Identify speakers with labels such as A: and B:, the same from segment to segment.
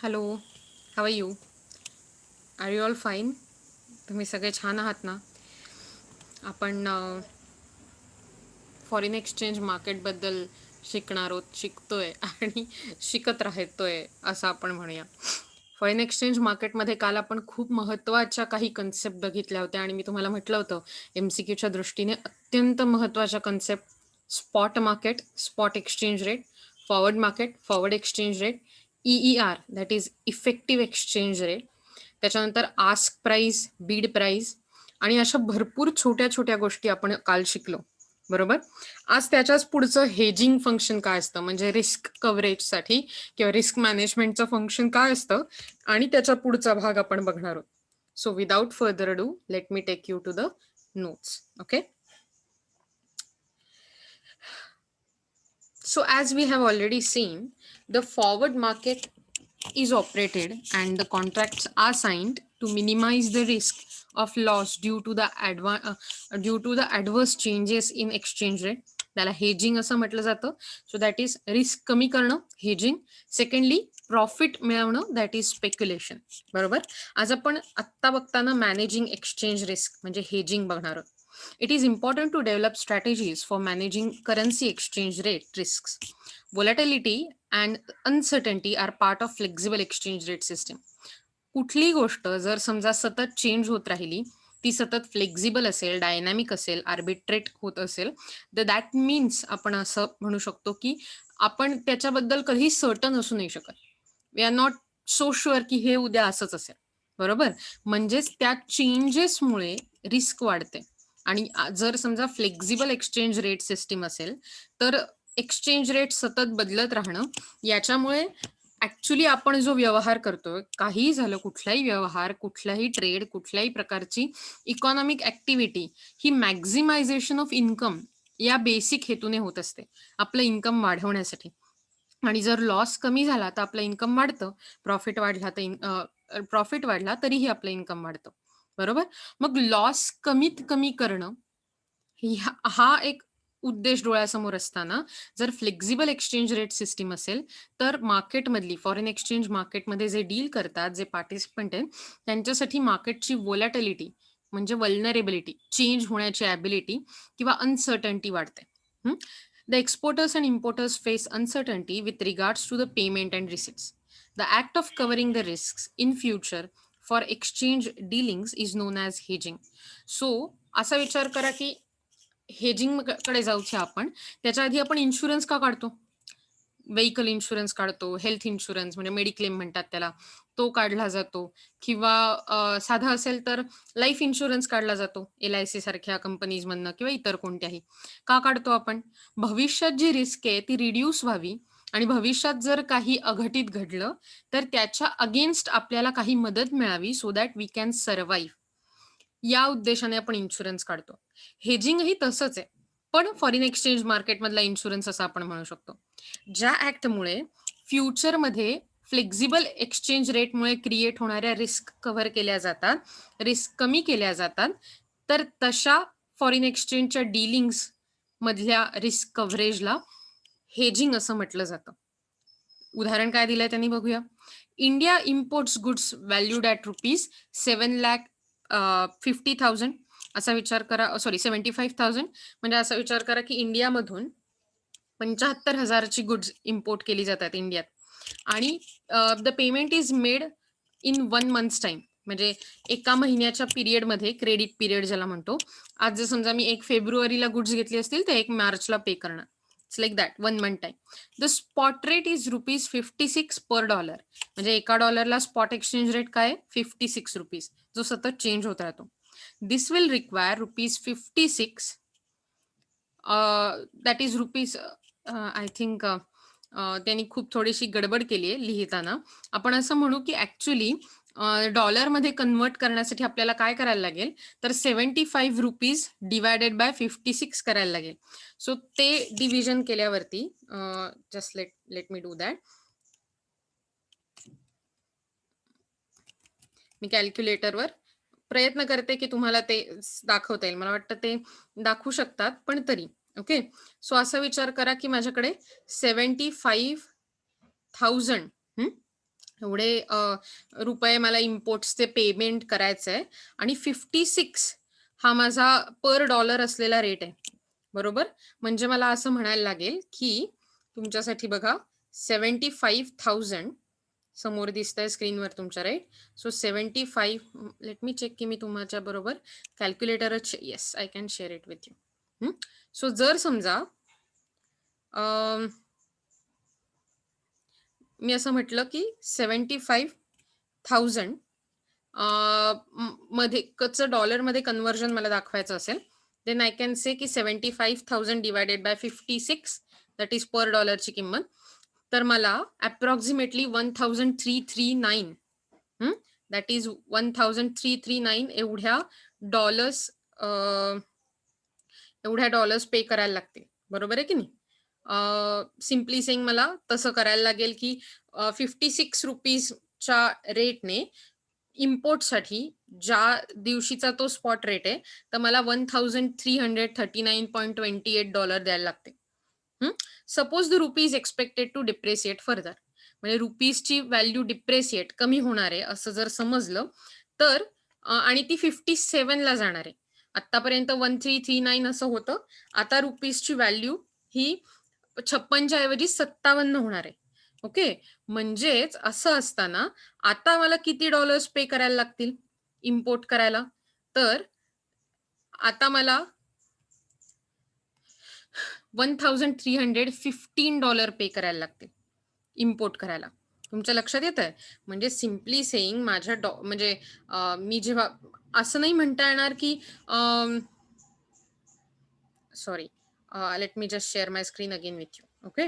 A: Hello, how are you? Are you all fine? तुम्ही सगळे छान आहात ना? आपण फॉरेन एक्सचेंज मार्केटबद्दल शिकणार आहोत, शिकतोय आणि शिकत राहतोय असं आपण म्हणूया. फॉरेन एक्सचेंज मार्केटमध्ये काल आपण खूप महत्त्वाच्या काही कन्सेप्ट बघितल्या होत्या आणि मी तुम्हाला म्हटलं होतं MCQच्या दृष्टीने अत्यंत महत्त्वाच्या concept spot market, spot exchange rate, forward market, forward exchange rate, EER that is effective exchange rate, त्याच्यानंतर आस्क प्राइस, बीड प्राइस आणि अशा भरपूर छोट्या छोट्या गोष्टी आपण काल शिकलो. बरोबर. आज त्याच्याच पुढचं हेजिंग फंक्शन काय असतं, म्हणजे रिस्क कव्हरेजसाठी किंवा रिस्क मॅनेजमेंटचं फंक्शन काय असतं आणि त्याचा पुढचा भाग आपण बघणार आहोत. So without further do let me take you to the notes. Okay. So as we have already seen, the forward market is operated and the contracts are signed to minimize the risk of loss due to the adverse changes in exchange rate. त्याला hedging असं म्हटलं जातं. So that is risk कमी करणं, hedging. Secondly profit मिळवणं, that is speculation. बरोबर. आज आपण आत्ता बघताना मॅनेजिंग एक्सचेंज रिस्क म्हणजे हेजिंग बघणार आहोत. It is important to develop strategies for managing currency exchange rate risks. Volatility and uncertainty are part of flexible exchange rate system. कुठली गोष्ट जर समजा सतत चेंज होत राहिली, ती सतत फ्लेक्झिबल असेल, डायनॅमिक असेल, आर्बिट्रेट होत असेल, तर दॅट मीन्स आपण असं म्हणू शकतो की आपण त्याच्याबद्दल कधी सर्टन असू नाही शकत. We are not so sure की हे उद्या असंच असेल. बरोबर. म्हणजेच त्या चेंजेसमुळे रिस्क वाढते. आणि जर समजा फ्लेक्झिबल एक्सचेंज रेट सिस्टीम असेल, तर एक्सचेंज रेट सतत बदलत राहणं, याच्यामुळे ऍक्च्युली आपण जो व्यवहार करतोय, काहीही झालं, कुठलाही व्यवहार, कुठलाही ट्रेड, कुठल्याही प्रकारची इकॉनॉमिक ऍक्टिव्हिटी, ही मॅक्झिमायझेशन ऑफ इन्कम या बेसिक हेतूने होत असते, आपलं इन्कम वाढवण्यासाठी. आणि जर लॉस कमी झाला तर आपलं इन्कम वाढतं, प्रॉफिट वाढला तरीही आपलं इन्कम वाढतं. बरोबर. मग लॉस कमीत कमी करणं, हा एक उद्देश डोळ्यासमोर असताना जर फ्लेक्झिबल एक्सचेंज रेट सिस्टीम असेल, तर मार्केटमधली फॉरेन एक्सचेंज मार्केटमध्ये जे डील करतात, जे पार्टिसिपंट आहेत, त्यांच्यासाठी मार्केटची वोलॅटिलिटी म्हणजे वल्नरेबिलिटी, चेंज होण्याची ॲबिलिटी किंवा अनसर्टन्टी वाढते. The exporters and importers face uncertainty with regards to the payment and receipts. The act of covering the risks in future for exchange dealings is known as hedging. So, असा विचार करा की hedging कडे जाऊया आपण. त्याच्या आधी आपण इन्शुरन्स का काढतो? व्हेइकल इन्शुरन्स काढतो, हेल्थ इन्शुरन्स म्हणजे मेडिक्लेम म्हणतात त्याला, तो काढला जातो. किंवा साधा असेल तर लाईफ इन्शुरन्स काढला जातो, LIC सारख्या कंपनीजमधनं किंवा इतर कोणत्याही. का काढतो आपण? भविष्यात जी रिस्क आहे ती रिड्यूस व्हावी आणि भविष्यात जर काही अघटित घडलं, तर त्याच्या अगेन्स्ट आपल्याला काही मदत मिळावी, so that we can survive. या उद्देशाने आपण इन्शुरन्स काढतो. हेजिंगही तसंच आहे. पण फॉरेन एक्सचेंज मार्केटमधला इन्शुरन्स असं आपण म्हणू शकतो. ज्या ऍक्टमुळे फ्युचरमध्ये फ्लेक्झिबल एक्सचेंज रेटमुळे क्रिएट होणाऱ्या रिस्क कव्हर केल्या जातात, रिस्क कमी केल्या जातात, तर तशा फॉरेन एक्सचेंजच्या डीलिंग्स मधल्या रिस्क कव्हरेजला हेजिंग असं म्हटलं जातं. उदाहरण काय दिलंय त्यांनी बघूया. India imports goods valued at ₹7,50,000 असा विचार करा, सॉरी 75,000. म्हणजे असा विचार करा की इंडियामधून 75,000ची गुड्स इम्पोर्ट केली जातात इंडियात आणि the payment is made in 1 months time. म्हणजे एका महिन्याच्या पिरियडमध्ये, क्रेडिट पिरियड ज्याला म्हणतो. आज जर समजा मी 1 फेब्रुवारीला गुड्स घेतली असतील तर 1 मार्चला पे करणार. It's like that, 1 month time. The spot rate is ₹56 per dollar. म्हणजे एका डॉलरला स्पॉट एक्सचेंज रेट काय? ₹56, जो सतत चेंज होत राहतो. This will require ₹56, that is rupees, I think त्यांनी खूप थोडीशी गडबड केली आहे लिहिताना. आपण असं म्हणू की ऍक्च्युली डॉलरमध्ये कन्वर्ट करण्यासाठी आपल्याला काय करायला लागेल, तर ₹75 डिवायडेड बाय 56 करायला लागेल. सो ते डिव्हिजन केल्यावरती, just let let me do that. मी कॅल्क्युलेटरवर प्रयत्न करते की तुम्हाला ते दाखवता येईल. मला वाटतं ते दाखवू शकतात, पण तरी. ओके. सो असा विचार करा की माझ्याकडे 75,000 एवढे रुपये मला इम्पोर्ट्सचे पेमेंट करायचं आहे आणि 56 हा माझा पर डॉलर असलेला रेट आहे. बरोबर? म्हणजे मला असं म्हणायला लागेल, की तुमच्यासाठी बघा 75,000 समोर दिसतंय स्क्रीनवर तुमच्या, right? So 75 let me check की मी तुमच्या बरोबर कॅल्क्युलेटरच yes, I can share it with you. So जर समजा मी असं म्हटलं की 75,000 मध्ये कचं डॉलरमध्ये कन्व्हर्जन मला दाखवायचं असेल, देन आय कॅन से की 75,000 डिवायडेड बाय 56 दॅट इज पर डॉलरची किंमत. तर मला अप्रॉक्सिमेटली 1339 दॅट इज 1339 एवढ्या डॉलर्स पे करायला लागतील. बरोबर आहे की नाही? सिम्पली सेइंग मला तसं करायला लागेल की 56 रुपीजच्या रेटने इम्पोर्टसाठी ज्या दिवशीचा तो स्पॉट रेट आहे, तर मला $1339.28 द्यायला लागते. Suppose the rupee is expected to depreciate further, म्हणजे रुपीजची व्हॅल्यू डिप्रेसिएट कमी होणार आहे असं जर समजलं तर आणि ती 57 ला जाणार आहे. आतापर्यंत 1339 असं होतं. आता रुपीजची व्हॅल्यू ही 56च्या ऐवजी 57 होणार आहे. ओके, म्हणजेच असं असताना आता मला किती डॉलर्स पे करायला लागतील इम्पोर्ट करायला? तर आता मला $1315 पे करायला लागतील इम्पोर्ट करायला. तुमच्या लक्षात येत आहे? म्हणजे सिम्पली सेइंग माझ्या म्हणजे मी जेव्हा असं नाही म्हणता येणार की sorry, let me just share my screen again with you. Okay,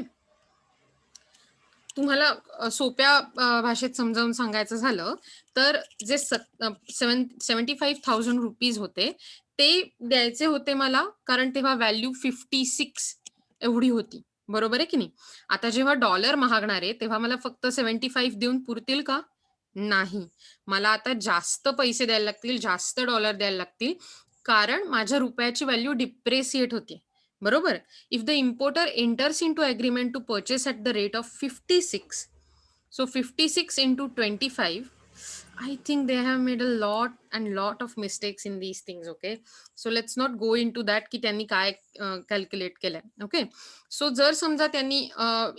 A: तुम्हाला सोप्या भाषेत समजावून सांगायचं झालं तर जे 75,000 रुपीज होते ते द्यायचे होते मला, कारण तेव्हा व्हॅल्यू 56 एवढी होती. बरोबर आहे की नाही? आता जेव्हा डॉलर महागणार आहे तेव्हा मला फक्त 75 देऊन पुरतील का? नाही. मला आता जास्त पैसे द्यायला लागतील, जास्त डॉलर द्यायला लागतील, कारण माझ्या रुपयाची व्हॅल्यू डिप्रेसिएट होते. बरोबर? If the importer enters into agreement to purchase at the rate of 56, so 56 into 25, I think they have made a lot of mistakes in these things. Okay, so let's not go into that की त्यांनी काय calculate केलंय. Okay, so जर समजा त्यांनी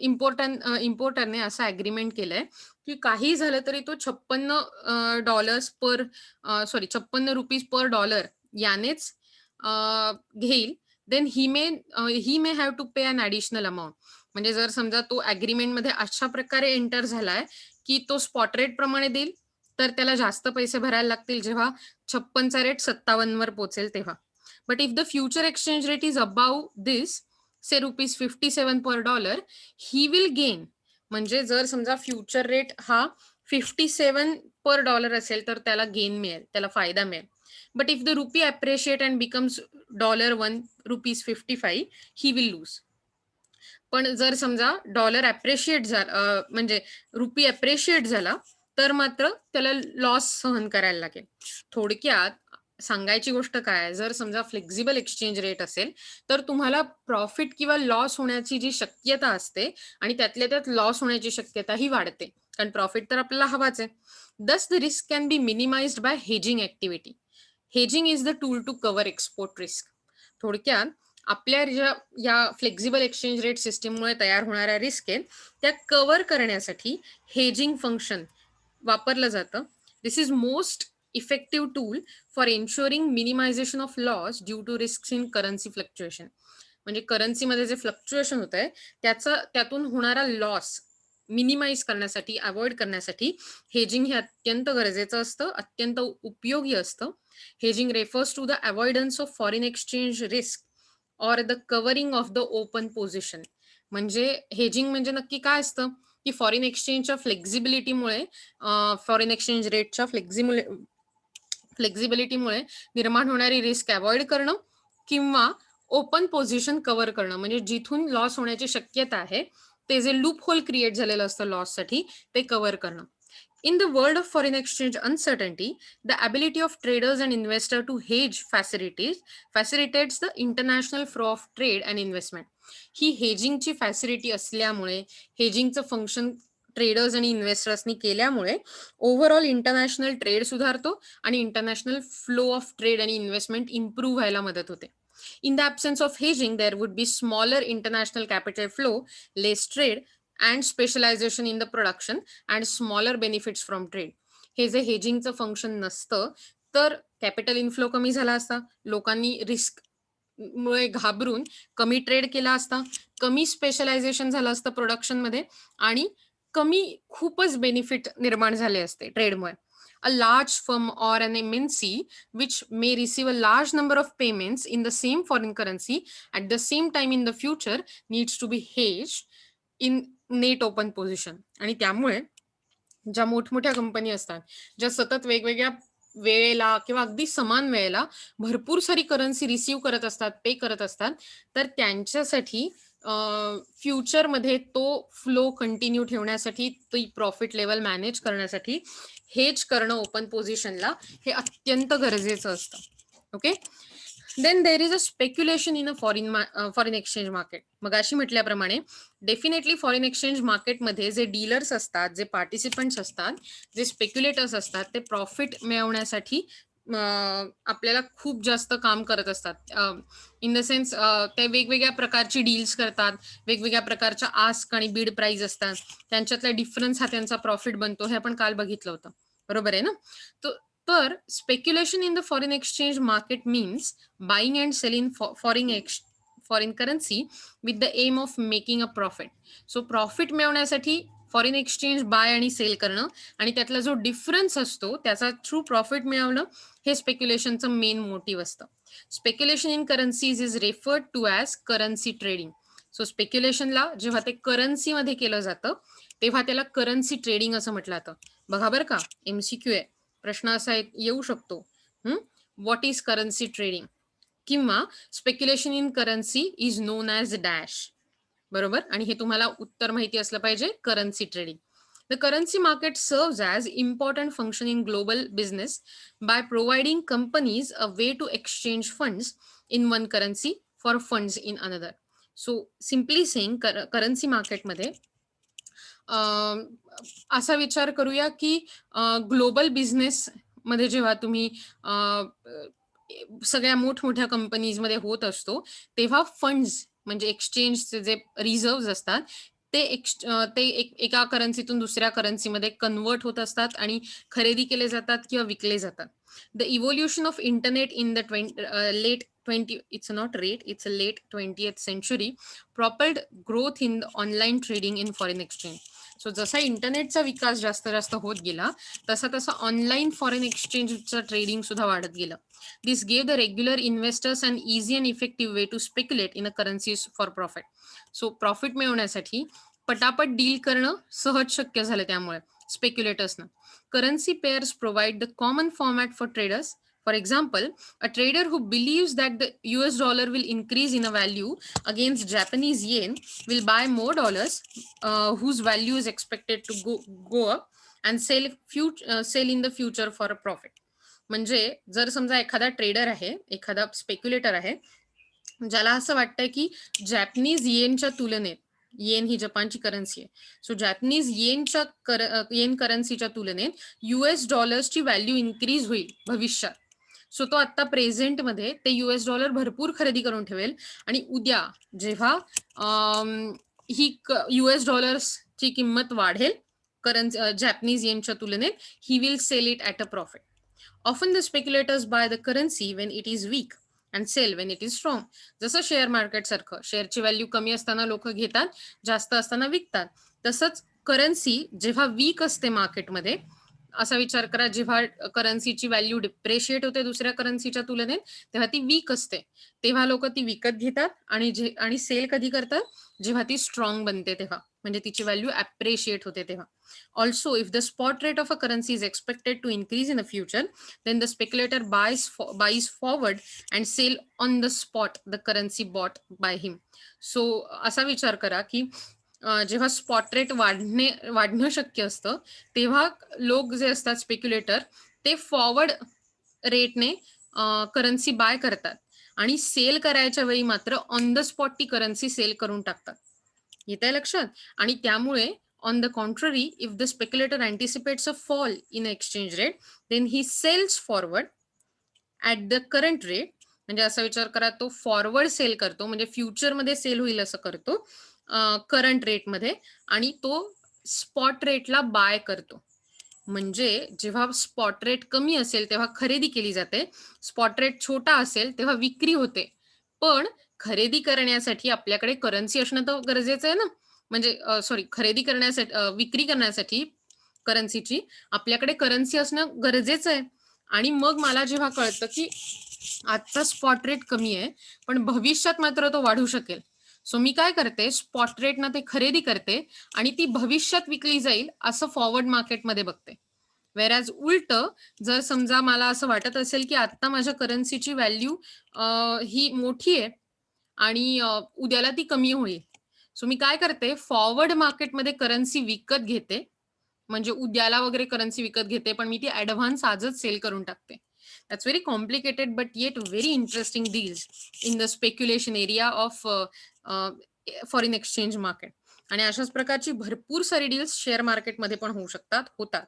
A: इम्पोर्टरने असं agreement केलंय की काही झालं तरी तो $56 पर 56 रुपीज पर डॉलर यानेच घेईल, then he may have to pay an additional amount. म्हणजे जर समजा तो मध्ये अशा प्रकारे एंटर झालाय की तो स्पॉट रेट प्रमाणे देईल, तर त्याला जास्त पैसे भरायला लागतील जेव्हा 56चा रेट 57 वर पोहोचेल तेव्हा. But if the future exchange rate is above this, say ₹57 per dollar, he will gain. म्हणजे जर समजा फ्युचर रेट हा 57 पर डॉलर असेल तर त्याला गेन मिळेल, त्याला फायदा मिळेल. But if the rupee appreciate and becomes $1.55, he will lose. पण जर समजा डॉलर अप्रिशिएट झाला, म्हणजे रुपी अप्रिशिएट झाला, तर मात्र त्याला लॉस सहन करायला लागेल. थोडक्यात सांगायची गोष्ट काय, जर समजा फ्लेक्झिबल एक्सचेंज रेट असेल तर तुम्हाला प्रॉफिट किंवा लॉस होण्याची जी शक्यता असते आणि त्यातल्या त्यात लॉस होण्याची शक्यता ही वाढते, कारण प्रॉफिट तर आपल्याला हवाच आहे. Thus the risk can be minimised by hedging activity. Hedging is the tool to cover export risk. थोडक्यात आपल्या या फ्लेक्झिबल एक्सचेंज रेट सिस्टीममुळे तयार होणाऱ्या रिस्क आहेत त्या कव्हर करण्यासाठी हेजिंग फंक्शन वापरलं जातं. This is most effective tool for ensuring minimisation of loss due to risk in currency fluctuation. म्हणजे करन्सीमध्ये जे फ्लक्च्युएशन होत आहे त्यातून होणारा लॉस मिनिमाइज करण्यासाठी, अवॉइड करण्यासाठी हेजिंग हे अत्यंत गरजेचं असतं, अत्यंत उपयोगी असतं. Hedging refers to the avoidance of foreign exchange risk or the covering of the open position. म्हणजे हेजिंग म्हणजे नक्की काय असतं की फॉरेन एक्सचेंजच्या फ्लेक्झिबिलिटीमुळे, फॉरेन एक्सचेंज रेटच्या फ्लेक्झिबिलिटीमुळे निर्माण होणारी रिस्क अवॉइड करणं किंवा ओपन पोझिशन कव्हर करणं, म्हणजे जिथून लॉस होण्याची शक्यता आहे ते जे लूप होल क्रिएट झालेलं असतं लॉससाठी ते कव्हर करणं. In the world of foreign exchange uncertainty, the ability of traders and investors to hedge facilitates the international flow of trade and investment. ही हेजिंगची फॅसिलिटी असल्यामुळे, हेजिंगचं फंक्शन ट्रेडर्स आणि इन्व्हेस्टर्सनी केल्यामुळे ओव्हरऑल इंटरनॅशनल ट्रेड सुधारतो आणि इंटरनॅशनल फ्लो ऑफ ट्रेड आणि investment improve व्हायला मदत होते. In the absence of hedging, there would be smaller international capital flow, less trade, and specialization in the production, and smaller benefits from trade. हे जे हेजिंगचं function नसतं तर capital inflow कमी झाला असता, लोकांनी रिस्क मुळे घाबरून कमी ट्रेड केला असता, कमी स्पेशलायझेशन झालं असतं प्रोडक्शनमध्ये आणि खूपच बेनिफिट निर्माण झाले असते ट्रेडमुळे. A large firm or an MNC which may receive a large number of payments in the same foreign currency at the same time in the future needs to be hedged in net open position. आणि त्यामुळे ज्या मोठमोठ्या company असतात, ज्या सतत वेगवेगळ्या वेळेला किंवा अगदी समान वेळेला भरपूर सारी करन्सी रिसीव्ह करत असतात, पे करत असतात, तर त्यांच्यासाठी फ्युचरमध्ये तो फ्लो कंटिन्यू ठेवण्यासाठी, ती प्रॉफिट लेवल मॅनेज करण्यासाठी हेज करणं ओपन पोझिशनला हे अत्यंत गरजेचं असतं. Okay. Then there is a speculation in a foreign exchange market. मग अशी म्हटल्याप्रमाणे डेफिनेटली फॉरेन एक्सचेंज मार्केटमध्ये जे डीलर्स असतात, जे पार्टिसिपंट्स असतात, जे स्पेक्युलेटर्स असतात, ते प्रॉफिट मिळवण्यासाठी आपल्याला खूप जास्त काम करत असतात. इन द सेन्स ते वेगवेगळ्या प्रकारची डील्स करतात, वेगवेगळ्या प्रकारच्या आस्क आणि बीड प्राइस असतात, त्यांच्यातला डिफरन्स हा त्यांचा प्रॉफिट बनतो. हे आपण काल बघितलं होतं, बरोबर आहे ना? तर speculation in the foreign exchange market means buying and selling foreign currency with the aim of making a profit. So profit मिळवण्यासाठी फॉरेन एक्सचेंज बाय आणि सेल करणं आणि त्यातला जो डिफरन्स असतो त्याचा थ्रू प्रॉफिट मिळवणं हे स्पेक्युलेशनचं मेन मोटिव्ह असतं. Speculation in currencies is referred to as currency trading. So स्पेक्युलेशनला जेव्हा ते करन्सीमध्ये केलं जातं तेव्हा त्याला करन्सी ट्रेडिंग असं म्हटलं जातं. बघा बरं का, MCQ आहे, प्रश्न असा येऊ शकतो, व्हॉट इज करन्सी ट्रेडिंग किंवा speculation in currency is known as dash. बरोबर. आणि हे तुम्हाला उत्तर माहिती असलं पाहिजे, currency trading. The currency market serves as important function in global business by providing companies a way to exchange funds in one currency for funds in another. So simply saying currency market मध्ये असा विचार करूया की global business मध्ये जेव्हा तुम्ही सगळ्या मोठमोठ्या कंपनीजमध्ये होत असतो तेव्हा फंड्स म्हणजे एक्सचेंजचे जे रिझर्व्ह असतात ते एका करन्सीतून दुसऱ्या करन्सीमध्ये कन्वर्ट होत असतात आणि खरेदी केले जातात किंवा विकले जातात. The evolution of internet in the late 20 it's not rate it's a late 20th century propelled growth in the online trading in foreign exchange. So जसा इंटरनेटचा विकास जास्त जास्त होत गेला तसा तसा ऑनलाईन फॉरेन एक्सचेंजचं ट्रेडिंग सुद्धा वाढत गेलं. This gave the regular investors and easy and effective way to speculate in a currencies for profit. So profit मिळवण्यासाठी पटापट डील करणं सहज शक्य झालं त्यामुळे स्पेक्युलेटर्सना. Currency pairs provide the common format for traders. For example, a trader who believes that the US dollar will increase in a value against Japanese yen will buy more dollars whose value is expected to go up and sell in the future for a profit. म्हणजे जर समजा एखादा trader आहे, एखादा स्पेक्युलेटर आहे, ज्याला असं वाटतं की जॅपनीज येनच्या तुलनेत, येन ही जपानची करन्सी आहे, सो जॅपनीज येन करन्सीच्या तुलनेत US डॉलर्सची व्हॅल्यू इन्क्रीज होईल भविष्यात. सो तो आता प्रेझेंटमध्ये ते US डॉलर भरपूर खरेदी करून ठेवेल आणि उद्या जेव्हा ही US डॉलर्सची किंमत वाढेल जॅपनीज येनच्या तुलनेत, he will sell it at a profit. Often the speculators buy the currency when it is weak and sell when it is strong. जसं शेअर मार्केट सारखं शेअरची व्हॅल्यू कमी असताना लोक घेतात, जास्त असताना विकतात, तसंच करन्सी जेव्हा वीक असते मार्केटमध्ये, असा विचार करा जेव्हा करन्सीची व्हॅल्यू डिप्रेशिएट होते दुसऱ्या करन्सीच्या तुलनेत तेव्हा ती वीक असते, तेव्हा लोक ती विकत घेतात आणि सेल कधी करतात, जेव्हा ती स्ट्रॉंग बनते तेव्हा, म्हणजे तिची व्हॅल्यू अप्रिशिएट होते तेव्हा. Also if the spot rate of a currency is expected to increase in the future then the speculator buys forward and sell on the spot the currency bought by him. So असा विचार करा की जेव्हा spot rate वाढणं शक्य असतं तेव्हा लोक जे असतात स्पेक्युलेटर ते फॉरवर्ड रेटने करन्सी बाय करतात आणि सेल करायच्या वेळी मात्र ऑन द स्पॉट ती करन्सी सेल करून टाकतात. येत आहे लक्षात? आणि त्यामुळे On the contrary, if the speculator anticipates a fall in exchange rate, then he sells forward at the current rate. म्हणजे असा विचार करा, तो फॉरवर्ड सेल करतो, म्हणजे फ्युचरमध्ये सेल होईल असं करतो करंट रेटमध्ये, आणि तो स्पॉट रेटला बाय करतो. म्हणजे जेव्हा स्पॉट रेट कमी असेल तेव्हा खरेदी केली जाते, स्पॉट रेट छोटा असेल तेव्हा विक्री होते. पण खरेदी करण्यासाठी आपल्याकडे करन्सी असणं तर गरजेचं आहे ना. म्हणजे सॉरी, खरेदी करण्यासाठी विक्री करण्यासाठी करन्सीची आपल्याकडे करन्सी असणं गरजेचं आहे. आणि मग मला जेव्हा कळतं की आजचा स्पॉट रेट कमी आहे, पण भविष्यात मात्र तो वाढू शकेल, सो मी काय करते, स्पॉट रेटनं ते खरेदी करते आणि ती भविष्यात विकली जाईल असं फॉरवर्ड मार्केटमध्ये बघते. वेरॅज उलट, जर समजा मला असं वाटत असेल की आता माझ्या करन्सीची व्हॅल्यू ही मोठी आहे आणि उद्याला ती कमी होईल, सो मी काय करते, फॉरवर्ड मार्केटमध्ये करन्सी विकत घेते. म्हणजे उद्याला वगैरे करन्सी विकत घेते, पण मी ती ॲडव्हान्स आजच सेल करून टाकते. That's very complicated but eight very interesting deals in the speculation area of foreign exchange market. आणि अशाच प्रकारची भरपूर सारी डील्स शेअर मार्केटमध्ये पण होऊ शकतात, होतात.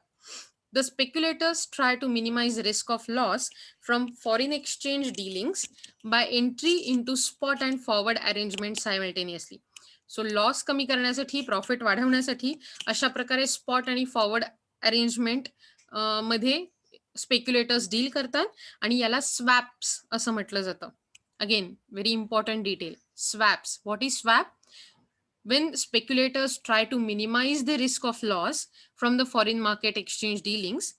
A: The speculators try to minimize risk of loss from foreign exchange dealings by entry into spot and forward arrangements simultaneously. So loss कमी करण्यासाठी, प्रॉफिट वाढवण्यासाठी अशा प्रकारे स्पॉट आणि फॉरवर्ड अरेंजमेंट मध्ये स्पेक्युलेटर्स डील करतात आणि याला स्वॅप्स असं म्हटलं जातं. Again very important detail, swaps. What is swap? When speculators try to minimize the risk of loss from the foreign market exchange dealings,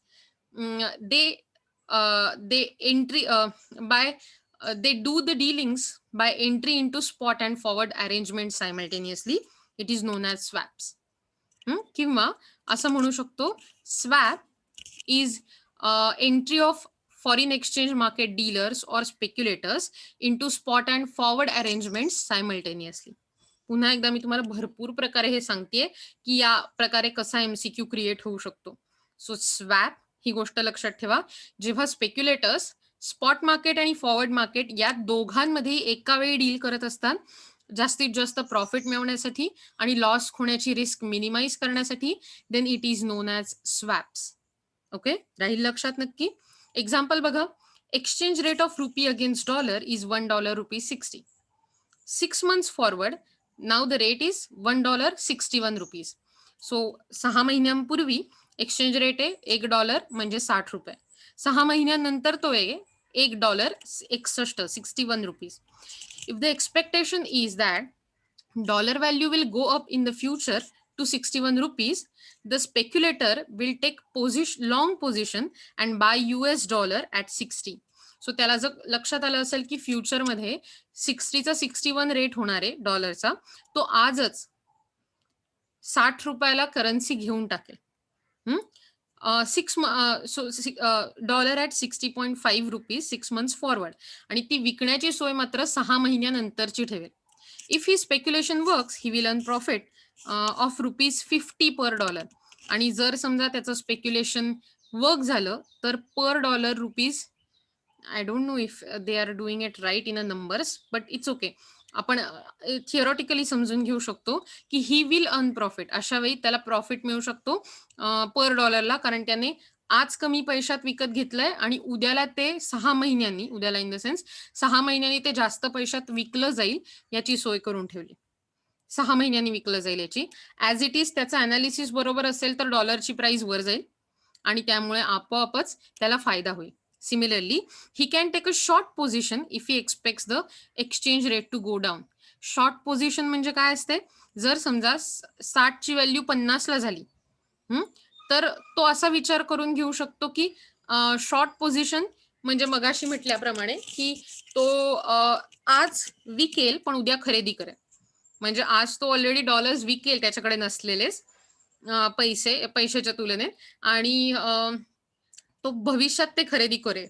A: they entry by they do the dealings by entry into spot and forward arrangements simultaneously. It is known as swaps. किंवा असं म्हणू शकतो, swap is entry of foreign exchange market dealers और speculators into spot and forward arrangements simultaneously. पुन्हा एकदा मी तुम्हाला भरपूर प्रकारे हे सांगतेय की या प्रकारे कसा एमसीक्यू क्रिएट होऊ शकतो. सो स्वॅप ही गोष्ट लक्षात ठेवा, जेव्हा स्पेक्युलेटर्स स्पॉट मार्केट आणि फॉरवर्ड मार्केट या दोघांमध्ये एका वेळी डील करत असतात, जास्तीत जास्त प्रॉफिट मिळवण्यासाठी आणि लॉस होण्याची रिस्क मिनिमाइज करण्यासाठी, then it is known as swaps. Okay, राहील लक्षात नक्की. एक्झाम्पल बघा, exchange rate of rupee against dollar is $1.60. 6 months forward, now the rate is $1.61. So 6 महिन्यांपूर्वी एक्सचेंज रेट आहे $1 म्हणजे ₹60. 6 महिन्यानंतर तो आहे $1.61. If the expectation is that dollar value will go up in the future to 61 rupees, the speculator will take long position and buy US dollar at 60. So त्याला जर लक्षात आलं असेल की फ्युचरमध्ये 60चा 61 रेट होणार आहे डॉलरचा, तो आजच ₹60 करन्सी घेऊन टाकेल. डॉलर ॲट 60.5 6 months फॉरवर्ड, आणि ती विकण्याची सोय मात्र 6 महिन्यानंतरची ठेवेल. If he speculation works, he will earn profit of ₹50 per dollar. आणि जर समजा त्याचं स्पेक्युलेशन वर्क झालं तर per dollar rupees, I don't know if they are doing it right in a numbers, but it's okay. आपण theoretically समजून घेऊ शकतो की ही विल अर्न प्रॉफिट. अशा वेळी त्याला प्रॉफिट मिळू शकतो पर डॉलरला, कारण त्याने आज कमी पैशात विकत घेतलंय आणि उद्याला ते 6 महिन्यांनी, उद्याला इन द सेन्स 6 महिन्यांनी ते जास्त पैशात विकलं जाईल याची सोय करून ठेवली. 6 महिन्यांनी विकलं जाईल याची. ॲज इट इज त्याचं अनालिसिस बरोबर असेल तर डॉलरची प्राइस वर जाईल आणि त्यामुळे आपोआपच त्याला फायदा होईल. Similarly, he can take a short position if he expects the exchange rate to go down. Short position म्हणजे काय असते, जर समजा 60 ची व्हॅल्यू 50 ला झाली, तर तो असा विचार करून घेऊ शकतो की शॉर्ट पोझिशन म्हणजे मगाशी म्हटल्याप्रमाणे की तो आज विकेल पण उद्या खरेदी करेल. म्हणजे आज तो ऑलरेडी डॉलर्स विकेल त्याच्याकडे नसलेलेच पैशाच्या तुलनेत, आणि तो भविष्यात ते खरेदी करेल.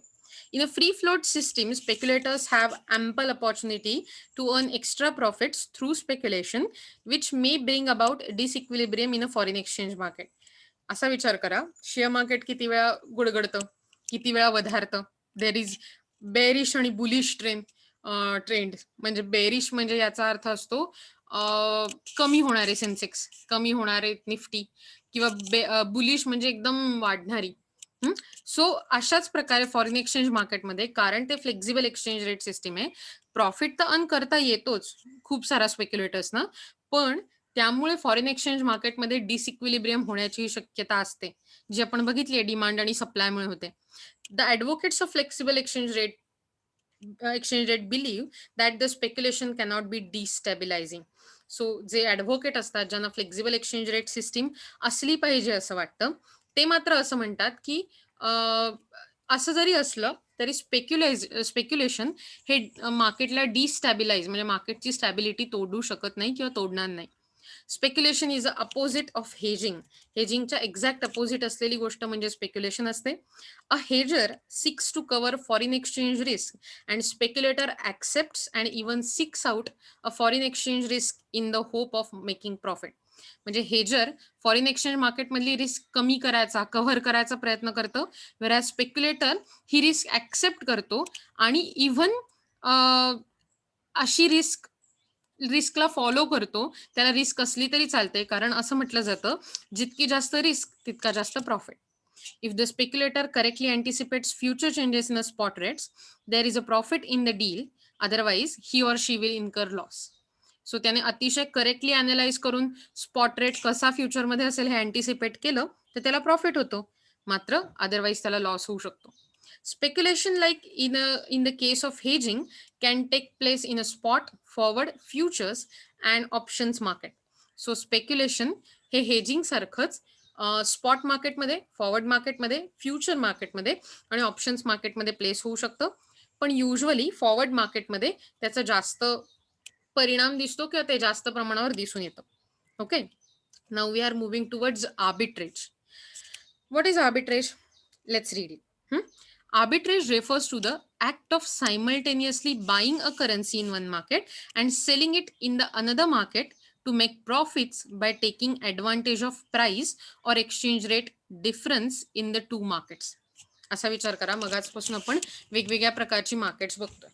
A: In a free float system, speculators have ample opportunity to earn extra profits through speculation, which may bring about disequilibrium in a foreign exchange market. असा विचार करा, शेअर मार्केट किती वेळा गुडगडतं, किती वेळा वधारतं. देर इज बेरिश आणि बुलिश ट्रेंड. म्हणजे bearish म्हणजे याचा अर्थ असतो कमी होणारे सेन्सेक्स, कमी होणारे निफ्टी किंवा बुलिश म्हणजे एकदम वाढणारी. सो अशाच प्रकारे फॉरेन एक्सचेंज मार्केटमध्ये, कारण ते फ्लेक्झिबल एक्सचेंज रेट सिस्टीम आहे, प्रॉफिट तर अर्न करता येतोच खूप सारा स्पेक्युलेटर्सना, पण त्यामुळे फॉरेन एक्सचेंज मार्केटमध्ये डिसइक्विलिब्रियम होण्याची शक्यता असते, जी आपण बघितली आहे डिमांड आणि सप्लायमुळे होते. The advocates of flexible exchange rate believe that the speculation cannot be destabilizing. So जे ॲडव्होकेट असतात, ज्यांना फ्लेक्झिबल एक्सचेंज रेट सिस्टीम असली पाहिजे असं वाटतं, ते मात्र असं म्हणतात की असं जरी असलं तरी स्पेक्युलेशन हे मार्केटला डिस्टॅबिलाइज म्हणजे मार्केटची स्टॅबिलिटी तोडू शकत नाही किंवा तोडणार नाही. Speculation is a opposite of hedging. हेजिंगच्या एक्झॅक्ट अपोजिट असलेली गोष्ट म्हणजे स्पेक्युलेशन असते. A hedger seeks to cover foreign exchange risk and speculator accepts and even seeks out a foreign exchange risk in the hope of making profit. म्हणजे hedger foreign exchange मार्केटमधली risk कमी करायचा, cover करायचा प्रयत्न करतं, वेरॅज स्पेक्युलेटर ही risk accept करतो आणि even अशी रिस्कला फॉलो करतो. त्याला रिस्क असली तरी चालते, कारण असं म्हटलं जातं, जितकी जास्त रिस्क तितका जास्त profit. If the speculator correctly anticipates future changes in the spot rates, there is a profit in the deal. Otherwise, he or she will incur loss. So त्याने अतिशय करेक्टली अनालाइज करून स्पॉट रेट कसा फ्युचरमध्ये असेल हे anticipate केलं तर त्याला प्रॉफिट होतो. मात्र अदरवाईज त्याला लॉस होऊ शकतो. Speculation like in the case of hedging can take place in a spot, forward, futures and options market. So speculation हे हेजिंग सारखंच स्पॉट मार्केटमध्ये, फॉरवर्ड मार्केटमध्ये, फ्युचर मार्केटमध्ये आणि ऑप्शन्स मार्केटमध्ये प्लेस होऊ शकतं. पण युजली फॉरवर्ड मार्केटमध्ये त्याचं जास्त परिणाम दिसतो किंवा ते जास्त प्रमाणावर दिसून येतं. Okay, now we are moving towards arbitrage. What is arbitrage? Let's read it. Arbitrage refers to the act of simultaneously buying a currency in one market and selling it in the another market to make profits by taking advantage of price or exchange rate difference in the two markets. असा विचार करा, मगाचपासून आपण वेगवेगळ्या प्रकारची markets बघतोय.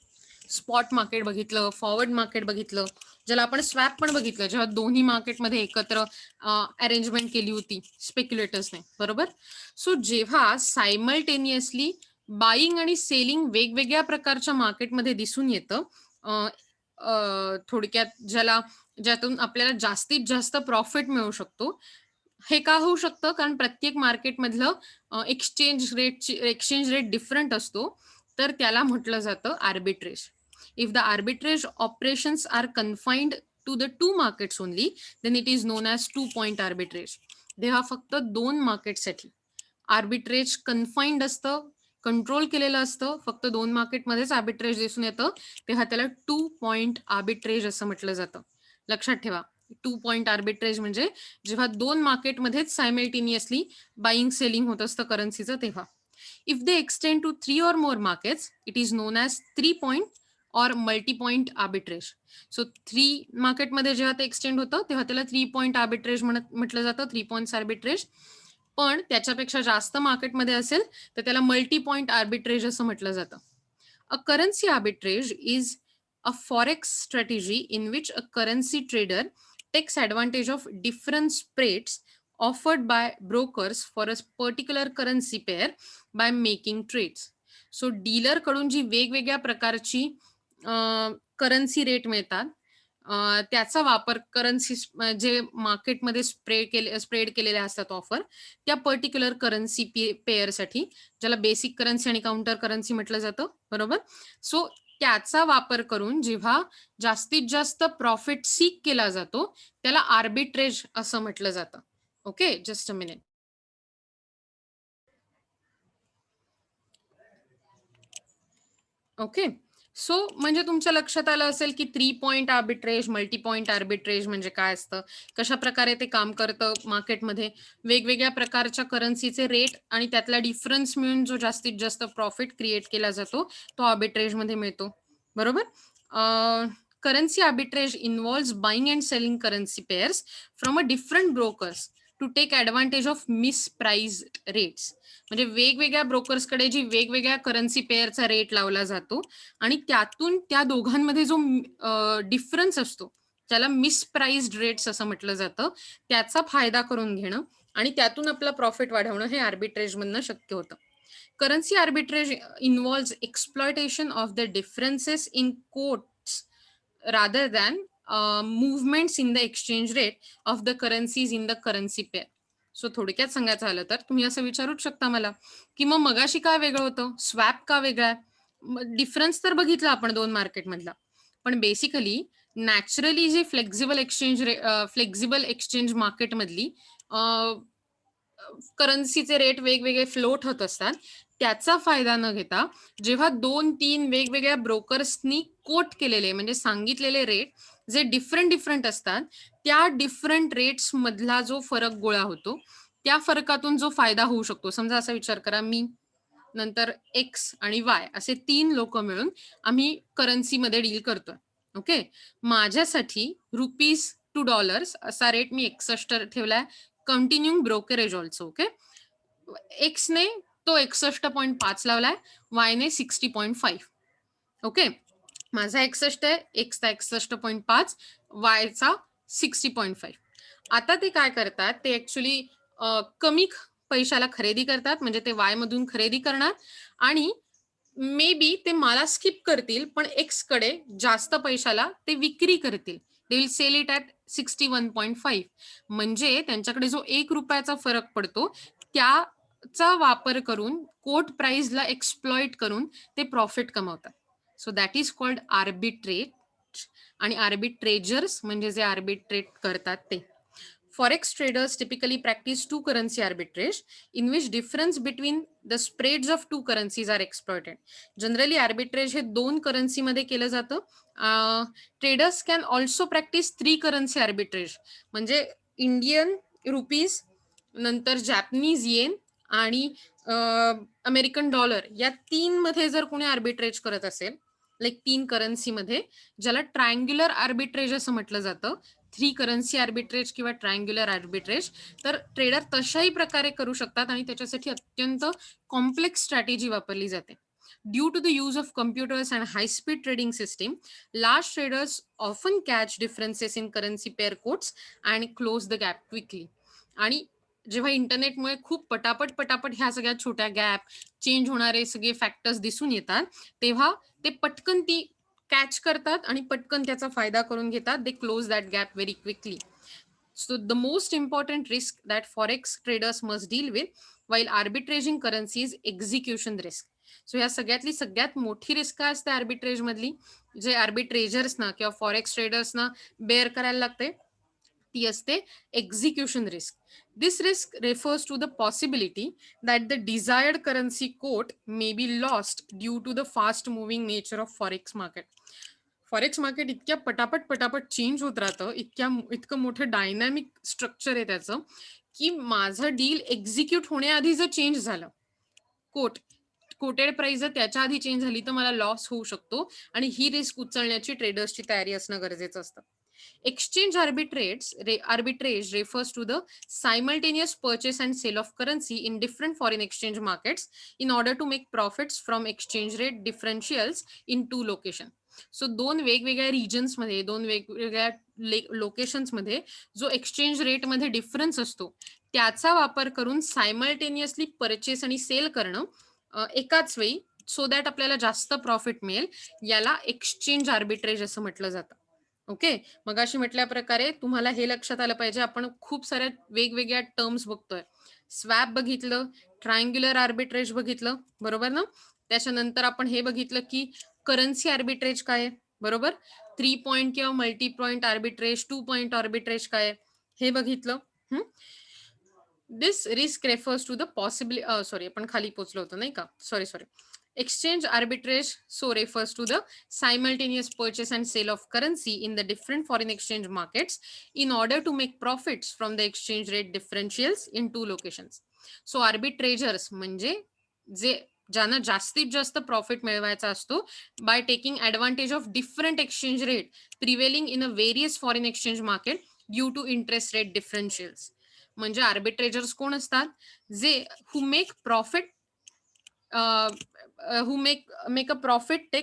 A: Spot market बघितलं, forward market बघितलं, ज्याला आपण स्वॅप पण बघितलं, जेव्हा दोन्ही मार्केटमध्ये एकत्र अरेंजमेंट केली होती स्पेक्युलेटर्सने, बरोबर. सो जेव्हा सायमल्टेनियसली बाईंग आणि सेलिंग वेगवेगळ्या प्रकारच्या मार्केटमध्ये दिसून येतं, थोडक्यात ज्यातून आपल्याला जास्तीत जास्त प्रॉफिट मिळू शकतो. हे का होऊ शकतं? कारण प्रत्येक मार्केटमधलं एक्सचेंज रेट डिफरंट असतो, तर त्याला म्हटलं जातं arbitrage. If the arbitrage operations are confined to the two markets only, then it is known as two-point arbitrage. तेव्हा फक्त दोन मार्केटसाठी आर्बिट्रेज कन्फाइंड असतं, कंट्रोल केलेलं असतं, फक्त दोन मार्केटमध्येच आर्बिट्रेज दिसून येतं, तेव्हा त्याला टू पॉइंट आर्बिट्रेज असं म्हटलं जातं. लक्षात ठेवा, टू पॉइंट आर्बिट्रेज म्हणजे जेव्हा दोन मार्केटमध्येच सायमल्टेनियसली बाईंग सेलिंग होत असतं करन्सीचं तेव्हा. If they extend to 3 or more markets, it is known as 3-point or multi-point arbitrage. So 3 मार्केटमध्ये जेव्हा ते एक्सटेंड होतं तेव्हा त्याला 3-point arbitrage म्हटलं जातं, 3 points arbitrage. पण त्याच्यापेक्षा जास्त मार्केटमध्ये असेल तर त्याला मल्टी पॉइंट आर्बिट्रेज असं म्हटलं जातं. A currency arbitrage is a forex strategy in which a currency trader takes advantage of different spreads offered by brokers for a particular currency pair by making trades. So dealer कडून जी वेगवेगळ्या प्रकारची currency rate मिळतात, त्याचा वापर currency जे मार्केटमध्ये spread केलेले असतात ऑफर, त्या पर्टिक्युलर करन्सी पेअरसाठी, ज्याला बेसिक करन्सी आणि काउंटर करन्सी म्हटलं जातं, बरोबर. सो त्याचा वापर करून जेव्हा जास्तीत जास्त प्रॉफिट सीक केला जातो त्याला आर्बिट्रेज असं म्हटलं जातं. Okay, just a minute. Okay. So म्हणजे तुमच्या लक्षात आलं असेल की 3 point arbitrage, multi point arbitrage म्हणजे काय असतं, कशा प्रकारे ते काम करतं मार्केटमध्ये. वेगवेगळ्या प्रकारच्या करन्सीचे रेट आणि त्यातला डिफरन्स मिळून जो जास्तीत जास्त प्रॉफिट क्रिएट केला जातो तो आर्बिट्रेजमध्ये मिळतो, बरोबर. Currency arbitrage involves buying and selling currency pairs from a different brokers to take advantage of mispriced rates. म्हणजे वेगवेगळ्या ब्रोकर्सकडे जी वेगवेगळ्या करन्सी पेअरचा रेट लावला जातो आणि त्यातून त्या दोघांमध्ये जो डिफरन्स असतो ज्याला मिसप्राइज्ड रेट्स असं म्हटलं जातं, त्याचा फायदा करून घेणं आणि त्यातून आपला प्रॉफिट वाढवणं हे आर्बिट्रेजमधनं शक्य होतं. Currency arbitrage involves exploitation of the differences in quotes rather than movements in the exchange rate of the currencies in the currency pair. So थोडक्यात सांगायचं झालं तर तुम्ही असं विचारूच शकता मला की मग मगाशी काय वेगळं होतं, स्वॅप का वेगळा आहे? डिफरन्स तर बघितला आपण दोन मार्केट मधला, पण बेसिकली नॅचरली जे फ्लेक्झिबल एक्सचेंज मार्केट मधली करन्सीचे रेट वेगवेगळे फ्लोट होत असतात, त्याचा फायदा न घेता जेव्हा 2-3 वेगवेगळ्या ब्रोकर्सनी कोट केलेले म्हणजे सांगितलेले रेट जे डिफरंट असतात, त्या डिफरंट रेट्स मधला जो फरक गोळा होतो, त्या फरकातून जो फायदा होऊ शकतो. समजा असा विचार करा, मी नंतर एक्स आणि वाय असे 3 लोक मिळून आम्ही करन्सीमध्ये डील करतोय. ओके. माझ्यासाठी ₹2 असा रेट मी 61 ठेवलाय. Continuing brokerage also. ओके. एक्सने तो 61.5 लावलाय, वायने 60.5. ओके. माझा 61 आहे, एक्सचा 61.5, वायचा 60.5. आता ते काय करतात, ते ऍक्च्युली कमी पैशाला खरेदी करतात, म्हणजे ते वाय मधून खरेदी करणार आणि मे बी ते मला स्किप करतील, पण एक्स कडे जास्त पैशाला ते विक्री करतील. They will sell it at 61.5. म्हणजे त्यांच्याकडे जो ₹1 फरक पडतो, त्याचा वापर करून कोट प्राइसला एक्सप्लॉइट करून ते प्रॉफिट कमवतात. So that is called arbitrate. आणि आर्बिट्रेजर्स म्हणजे जे आर्बिट्रेट करतात ते. Forex traders typically practice two currency arbitrage in which difference between the spreads of two currencies are exploited. Generally arbitrage हे दोन currency मध्ये केलं जातं. Traders can also practice three currency arbitrage म्हणजे इंडियन रुपीज, नंतर Japanese येन आणि American dollar या 3 मध्ये जर कोणी आर्बिट्रेज करत असेल, लाईक 3 करन्सी मध्ये, ज्याला ट्रायंग्युलर आर्बिट्रेज असं म्हटलं जातं, 3 करन्सी आर्बिट्रेज किंवा ट्रायंग्युलर आर्बिट्रेज, तर ट्रेडर तशाही प्रकारे करू शकतात आणि त्याच्यासाठी अत्यंत कॉम्प्लेक्स स्ट्रॅटेजी वापरली जाते. Due to the use of computers and high-speed trading system, large traders often catch differences in currency pair quotes and close the gap quickly. आणि जेव्हा इंटरनेटमुळे खूप पटापट ह्या सगळ्या छोट्या गॅप, चेंज होणारे सगळे फॅक्टर्स दिसून येतात, तेव्हा ते पटकन ती कॅच करतात आणि पटकन त्याचा फायदा करून घेतात. They close that gap very quickly. So the most important risk that forex traders must deal with while arbitraging currency is execution risk. So या सगळ्यातली सगळ्यात मोठी रिस्क काय असते आर्बिट्रेज मधली, जे आर्बिट्रेजर्सना किंवा फॉरेक्स ट्रेडर्सना बेअर करायला लागते, ती असते execution risk. This risk refers to the possibility that the desired currency quote may be lost due to the fast moving nature of forex market. Forex market इतक्या पटापट चेंज होत राहतं, इतकं मोठं डायनॅमिक स्ट्रक्चर आहे त्याचं, की माझं डील एक्झिक्यूट होण्याआधी जर चेंज झालं, कोटेड प्राइस जर त्याच्या आधी चेंज झाली, तर मला लॉस होऊ शकतो आणि ही रिस्क उचलण्याची ट्रेडर्सची तयारी असणं गरजेचं असतं. Exchange arbitrage refers to the simultaneous purchase and sale of currency in different foreign exchange markets in order to make profits from exchange rate differentials in two locations. So दोन वेगवेगळ्या रिजन्स मध्ये, दोन वेगवेगळ्या लोकेशन्स मध्ये जो exchange rate मध्ये difference असतो, त्याचा वापर करून सायमल्टेनियसली परचेस आणि सेल करणं एकाच वेळी, सो दॅट आपल्याला जास्त प्रॉफिट मिळेल, याला एक्सचेंज आर्बिट्रेज असं म्हटलं जातं. ओके. मग अशी म्हटल्या प्रकारे तुम्हाला हे लक्षात आलं पाहिजे, आपण खूप साऱ्या वेगवेगळ्या टर्म्स बघतोय. स्वॅप बघितलं, ट्रायंग्युलर आर्बिट्रेज बघितलं, बरोबर ना? त्याच्यानंतर आपण हे बघितलं की करन्सी आर्बिट्रेज काय आहे, बरोबर? 3 पॉइंट किंवा multi point arbitrage, 2 point arbitrage काय आहे, हे बघितलं. This risk refers to the sorry, आपण खाली पोहोचलो होतो नाही का? Sorry. Exchange arbitrage so refers to the simultaneous purchase and sale of currency in the different foreign exchange markets in order to make profits from the exchange rate differentials in two locations. So arbitragers म्हणजे जे ज्यांना जास्तीत जास्त profit मिळवायचा असतो by taking advantage of different exchange rate prevailing in a various foreign exchange market due to interest rate differentials. म्हणजे arbitrageurs कोण असतात, जे who make profit who make a profit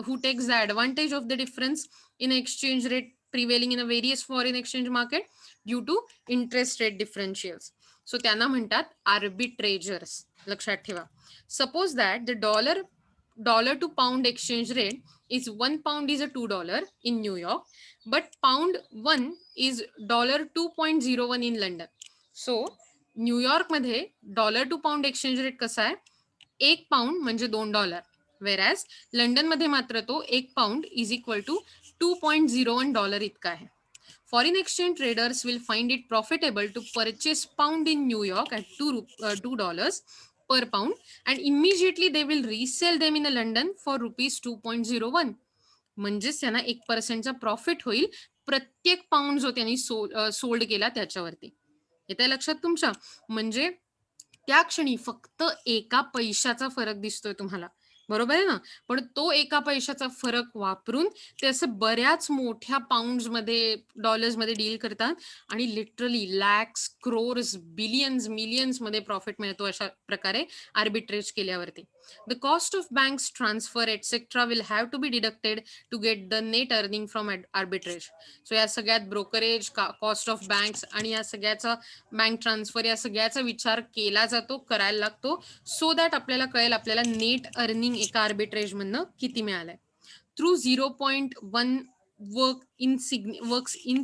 A: who takes the advantage of the difference in exchange rate prevailing in a various foreign exchange market due to interest rate differentials. So त्यांना म्हणतात arbitrageurs. लक्षात ठेवा. Suppose that the dollar to pound exchange rate is £1 is a $2 in New York, but pound 1 is $2.01 in London. So New York मध्ये dollar to pound exchange rate कसा आहे, £1 म्हणजे $2, वेरॅज London मध्ये मात्र तो £1 इज इक्वल टू $2.01 इतका आहे. Foreign exchange traders will find it profitable to purchase pound in New York at $2 per pound, and immediately they will resell them in London for rupees 2.01. म्हणजेच त्यांना 1% प्रॉफिट होईल प्रत्येक pound जो त्यांनी sold केला त्याच्यावरती. येते लक्षात तुमच्या? म्हणजे त्या क्षणी फक्त एका पैशाचा फरक दिसतोय तुम्हाला, बरोबर आहे ना. पण तो एका पैशाचा फरक वापरून ते असं बऱ्याच मोठ्या पाऊंड्स मध्ये डॉलर्स मध्ये डील करतात आणि literally lakhs crores billions millions मध्ये प्रॉफिट मिळतो अशा प्रकारे आर्बिट्रेज केल्यावरती. The cost of banks transfer etcetera will have to be deducted to get the net earning from arbitrage. So या सगळ्यात ब्रोकरेज, कॉस्ट ऑफ बँक्स आणि या सगळ्याचा बँक ट्रान्सफर या सगळ्याचा विचार केला जातो, करायला लागतो, सो दॅट आपल्याला कळेल आपल्याला नेट अर्निंग एका आर्बिट्रेज मधनं किती मिळालंय. Through 0.1 works in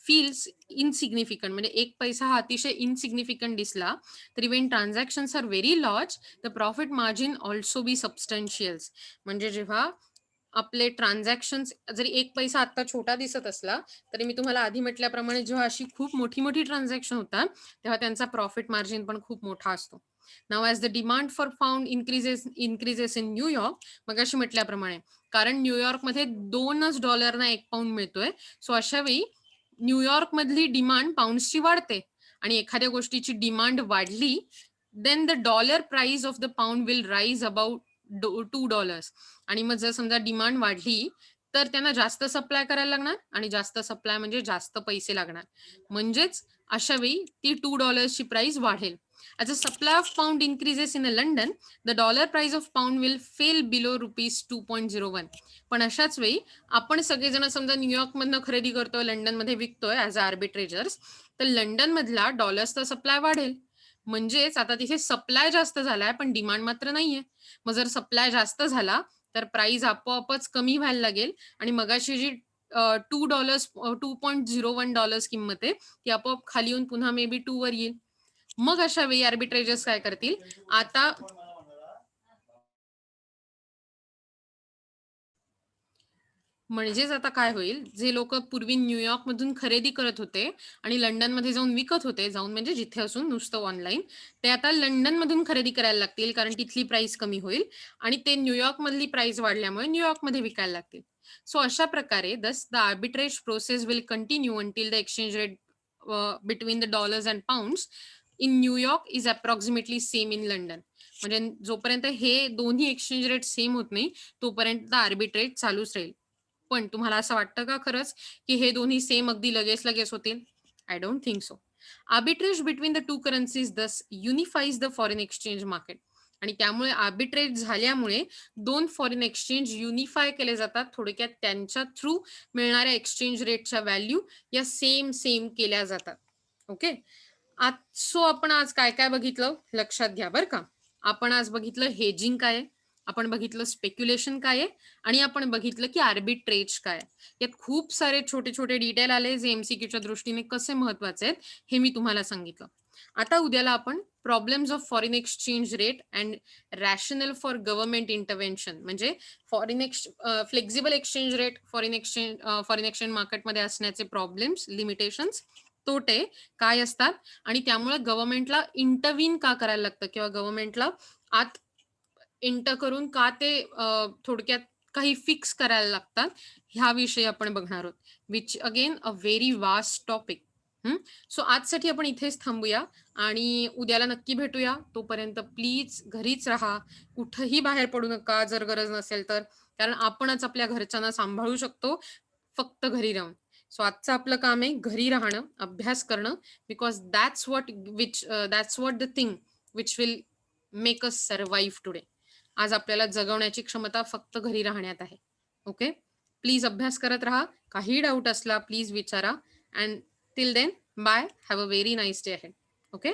A: feels insignificant, म्हणजे 1 पैसा हा अतिशय इनसिग्निफिकंट दिसला तरी when transactions are very large the profit margin also be substantials. म्हणजे जेव्हा आपले ट्रान्झॅक्शन जरी 1 पैसा आता छोटा दिसत असला तरी मी तुम्हाला आधी म्हटल्याप्रमाणे जेव्हा अशी खूप मोठी मोठी ट्रान्झॅक्शन होतात तेव्हा त्यांचा प्रॉफिट मार्जिन पण खूप मोठा असतो. Now as the demand for pound increases in New York, मग अशी म्हटल्याप्रमाणे कारण न्यूयॉर्कमध्ये $2 1 पाऊंड मिळतोय, सो अशा वेळी न्यूयॉर्क मधली डिमांड पाऊंड्सची वाढते आणि एखाद्या गोष्टीची डिमांड वाढली then the dollar price of the pound will rise about $2. आणि मग जर समजा डिमांड वाढली तर त्यांना जास्त सप्लाय करायला लागणार आणि जास्त सप्लाय म्हणजे जास्त पैसे लागणार, म्हणजेच अशा वेळी ती $2ची प्राइस वाढेल. As the supply of pound increases in London, the dollar price of pound will fall below rupees 2.01. पण अशाच वेळी आपण सगळेजण समजा न्यूयॉर्क मधनं खरेदी करतोय, लंडन मध्ये विकतोय ऍज अ आर्बिट्रेजर्स, तर लंडन मधला डॉलर्सचा सप्लाय वाढेल. म्हणजेच आता तिथे सप्लाय जास्त झालाय पण डिमांड मात्र नाहीये. मग जर सप्लाय जास्त झाला तर प्राइस आपोआपच कमी व्हायला लागेल आणि मगाशी जी $2.01 किंमत आहे ती आपोआप खाली येऊन पुन्हा मे बी 2 वर येईल. मग अशा वेळी आर्बिट्रेजर्स काय करतील, आता म्हणजेच आता काय होईल, जे लोक पूर्वी न्यूयॉर्क मधून खरेदी करत होते आणि लंडन मध्ये जाऊन विकत होते, जाऊन म्हणजे जिथे असून नुसतं ऑनलाईन, ते आता लंडन मधून खरेदी करायला लागतील कारण तिथली प्राइस कमी होईल आणि ते न्यूयॉर्क मधली प्राइस वाढल्यामुळे न्यूयॉर्क मध्ये विकायला लागतील. सो अशा प्रकारे दस the arbitrage process will continue until the exchange rate between the dollars and Pond's in New York is approximately same in London. म्हणजे जोपर्यंत हे दोन्ही एक्सचेंज रेट सेम होत नाही तोपर्यंत आर्बिट्रेज चालूच राहील. पण तुम्हाला असं वाटतं का खरंच की हे दोन्ही सेम अगदी लगेच लगेच होतील? I don't think so. Arbitrage between the two currencies दस युनिफाईज द फॉरेन एक्सचेंज मार्केट. आणि त्यामुळे आर्बिट्रेज झाल्यामुळे दोन फॉरेन एक्सचेंज युनिफाय केले जातात. थोडक्यात त्यांच्या थ्रू मिळणाऱ्या एक्सचेंज रेटच्या व्हॅल्यू या सेम सेम केल्या जातात. ओके. सो आपण आज काय काय बघितलं लक्षात घ्या बरं का. आपण आज बघितलं हेजिंग काय आहे, आपण बघितलं स्पेक्युलेशन काय आहे आणि आपण बघितलं की आर्बिट्रेज काय. यात खूप सारे छोटे छोटे डिटेल आले जे एमसीक्यूच्या दृष्टीने कसे महत्वाचे आहेत हे मी तुम्हाला सांगितलं. आता उद्याला आपण problems of foreign exchange rate and rational for government intervention, म्हणजे flexible exchange rate foreign exchange मार्केटमध्ये असण्याचे प्रॉब्लेम्स, लिमिटेशन्स, तोटे काय असतात आणि त्यामुळे गव्हर्नमेंटला इंटरव्हीन का करायला लागतं किंवा गव्हर्नमेंटला आत एंटर करून का ते थोडक्यात काही फिक्स करायला लागतात, ह्याविषयी आपण बघणार आहोत. Which again a very vast topic. So आजसाठी आपण इथेच थांबूया आणि उद्याला नक्की भेटूया. तोपर्यंत प्लीज घरीच राहा, कुठंही बाहेर पडू नका जर गरज नसेल तर, कारण आपणच आपल्या घरच्यांना सांभाळू शकतो फक्त घरी राहून. सो आजचं आपलं काम आहे घरी राहणं, अभ्यास करणं, because that's what the thing which will make us survive today. आज आपल्याला जगवण्याची क्षमता फक्त घरी राहण्यात आहे. ओके. प्लीज अभ्यास करत राहा. काही डाऊट असला प्लीज विचारा. And till then bye. Have a very nice day ahead. Okay.